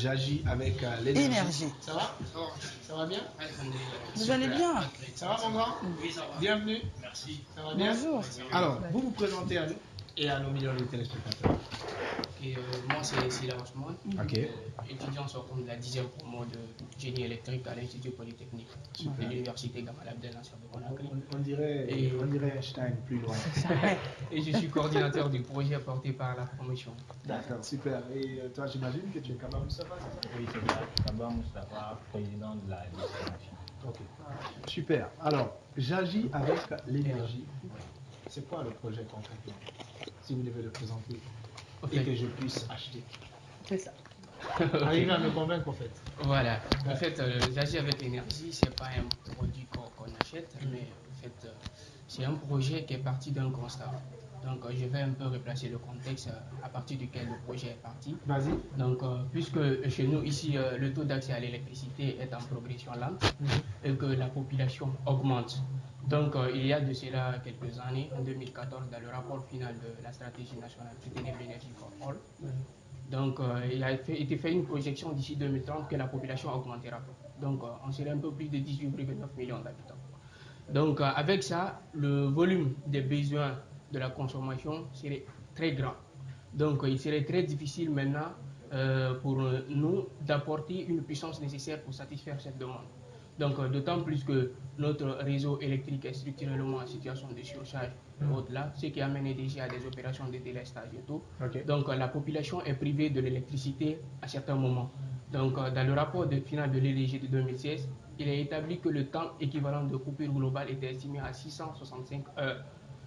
j'agis avec l'énergie. Énergie. Ça va? Ça va bien? Vous allez bien? Ça va mon grand? Oui, ça va. Bienvenue. Merci. Ça va bien? Bonjour. Alors, vous vous présentez à nous et à nos millions de téléspectateurs. Et, moi, c'est Sila Ousmane, Ok. étudiant sortant de la 10e promo de génie électrique à l'Institut Polytechnique de l'Université Gamal Abdel Nasser de Conakry. On dirait Einstein plus loin. Et je suis coordinateur du projet porté par la promotion. D'accord, super. Et toi, j'imagine que tu es capable de savoir ça? Oui, c'est ça. Kaba Moustapha, président de la destination. Ok. Super. Alors, j'agis avec l'énergie. C'est quoi le projet concrètement? Si vous devez le présenter et que je puisse acheter. C'est ça. Arrivez à me convaincre en fait. Voilà. En fait, j'agis avec l'énergie, c'est pas un produit qu'on achète, mais en fait, c'est un projet qui est parti d'un constat. Donc, je vais un peu replacer le contexte à partir duquel le projet est parti. Vas-y. Donc, puisque chez nous, ici, le taux d'accès à l'électricité est en progression lente et que la population augmente. Donc, il y a de cela quelques années, en 2014, dans le rapport final de la stratégie nationale Soutenir l'énergie for all, donc, il a été fait une projection d'ici 2030 que la population augmentera. Donc, on serait un peu plus de 18,9 millions d'habitants. Donc, avec ça, le volume des besoins de la consommation serait très grand. Donc, il serait très difficile maintenant pour nous d'apporter une puissance nécessaire pour satisfaire cette demande. Donc, d'autant plus que notre réseau électrique est structurellement en situation de surcharge au-delà, ce qui amène déjà à des opérations de délestage et tout. Ok. Donc, la population est privée de l'électricité à certains moments. Donc, dans le rapport final de l'EDG de 2016, il est établi que le temps équivalent de coupure globale était estimé à 665 heures.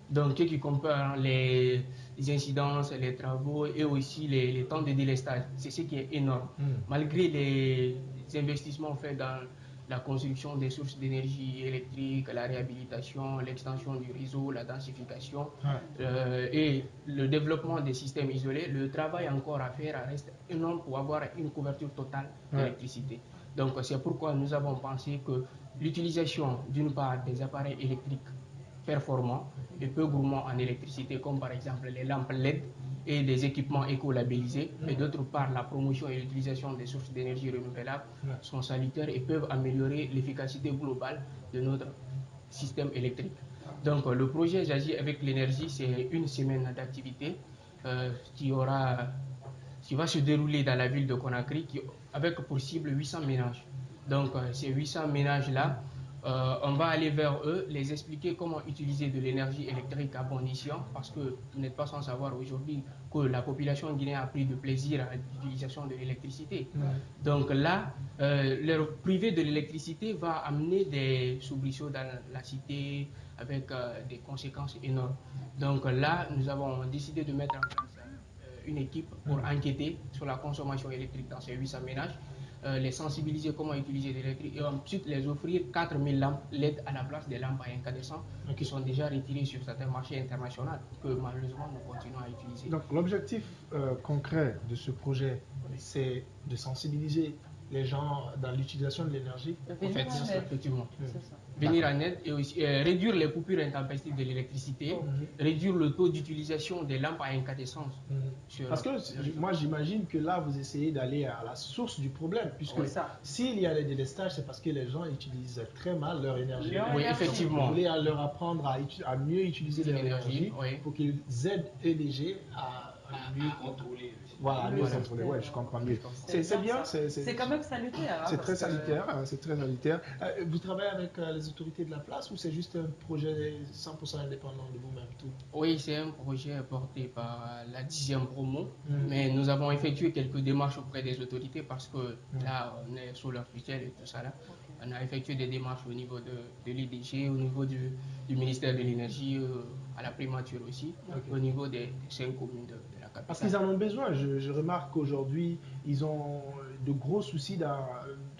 Donc, qui comprend les incidences, les travaux et aussi les temps de délestage. C'est ce qui est énorme. Malgré les investissements faits dans la construction des sources d'énergie électrique, la réhabilitation, l'extension du réseau, la densification et le développement des systèmes isolés, le travail encore à faire reste énorme pour avoir une couverture totale d'électricité. Donc, c'est pourquoi nous avons pensé que l'utilisation d'une part des appareils électriques performants et peu gourmands en électricité, comme par exemple les lampes LED et les équipements éco-labellisés, et d'autre part la promotion et l'utilisation des sources d'énergie renouvelables sont salutaires et peuvent améliorer l'efficacité globale de notre système électrique. Donc le projet J'agis avec l'énergie, c'est une semaine d'activité qui va se dérouler dans la ville de Conakry avec pour cible 800 ménages. Donc ces 800 ménages-là, on va aller vers eux, les expliquer comment utiliser de l'énergie électrique à bon escient, parce que vous n'êtes pas sans savoir aujourd'hui que la population guinéenne a pris de plaisir à l'utilisation de l'électricité. Donc là, leur privé de l'électricité va amener des soubresauts dans la cité avec des conséquences énormes. Donc là, nous avons décidé de mettre en place une équipe pour enquêter sur la consommation électrique dans ces 800 ménages, les sensibiliser comment utiliser l'électrique et ensuite les offrir 4000 lampes LED à la place des lampes à incandescents qui sont déjà retirées sur certains marchés internationaux que malheureusement nous continuons à utiliser. Donc l'objectif concret de ce projet, c'est de sensibiliser les gens dans l'utilisation de l'énergie. En fait, c'est ça, effectivement. Venir en aide et aussi réduire les coupures intempestives de l'électricité, réduire le taux d'utilisation des lampes à incandescence. Parce que moi j'imagine que là vous essayez d'aller à la source du problème, puisque s'il y a les délestages, c'est parce que les gens utilisent très mal leur énergie. Oui, effectivement. Vous voulez leur apprendre à mieux utiliser leur énergie pour qu'ils aident EDG à mieux contrôler. Voilà, mieux contrôler. Ouais, je comprends mieux. C'est bien. C'est quand même salutaire. C'est très salutaire. C'est très salutaire. Vous travaillez avec les autorités de la place ou c'est juste un projet 100% indépendant de vous-même tout? Oui, c'est un projet porté par la 10e promo, mais nous avons effectué quelques démarches auprès des autorités parce que là, on est sous leur tutelle et tout ça là. On a effectué des démarches au niveau de l'IDG, au niveau du ministère de l'énergie, à la primature aussi, au niveau des 5 communes de la capitale. Parce qu'ils en ont besoin. Je remarque qu'aujourd'hui, ils ont de gros soucis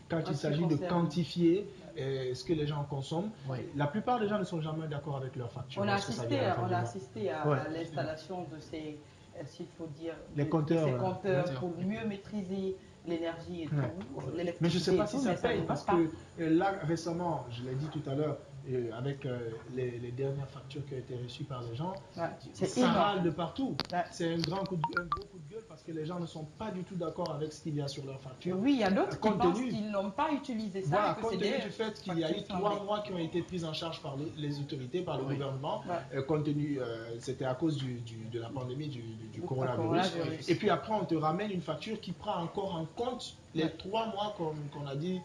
quand il s'agit de quantifier ce que les gens consomment. La plupart des gens ne sont jamais d'accord avec leurs factures. On a assisté à l'installation de ces, s'il faut dire, ces compteurs pour mieux maîtriser l'énergie et tout. Mais je ne sais pas si ça paye, parce que là, récemment, je l'ai dit tout à l'heure, avec les dernières factures qui ont été reçues par les gens, c'est ça râle de partout. Ouais. C'est un gros coup de gueule parce que les gens ne sont pas du tout d'accord avec ce qu'il y a sur leur facture. Oui, il y a d'autres qui pensent qu'ils n'ont pas utilisé ça. Voilà, compte tenu du fait qu'il y a eu 3 mois qui ont été pris en charge par les autorités, par le gouvernement, compte tenu, c'était à cause de la pandémie du coronavirus. Et puis après, on te ramène une facture qui prend encore en compte les 3 mois qu'on a dit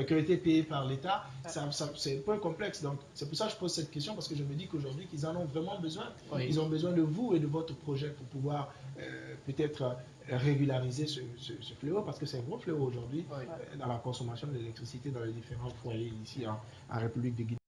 qui ont été payés par l'État. C'est un peu complexe. Donc c'est pour ça que je pose cette question, parce que je me dis qu'aujourd'hui, qu'ils en ont vraiment besoin. Ils ont besoin de vous et de votre projet pour pouvoir peut-être régulariser ce fléau, parce que c'est un gros fléau aujourd'hui dans la consommation de l'électricité dans les différents foyers ici en République de Guinée.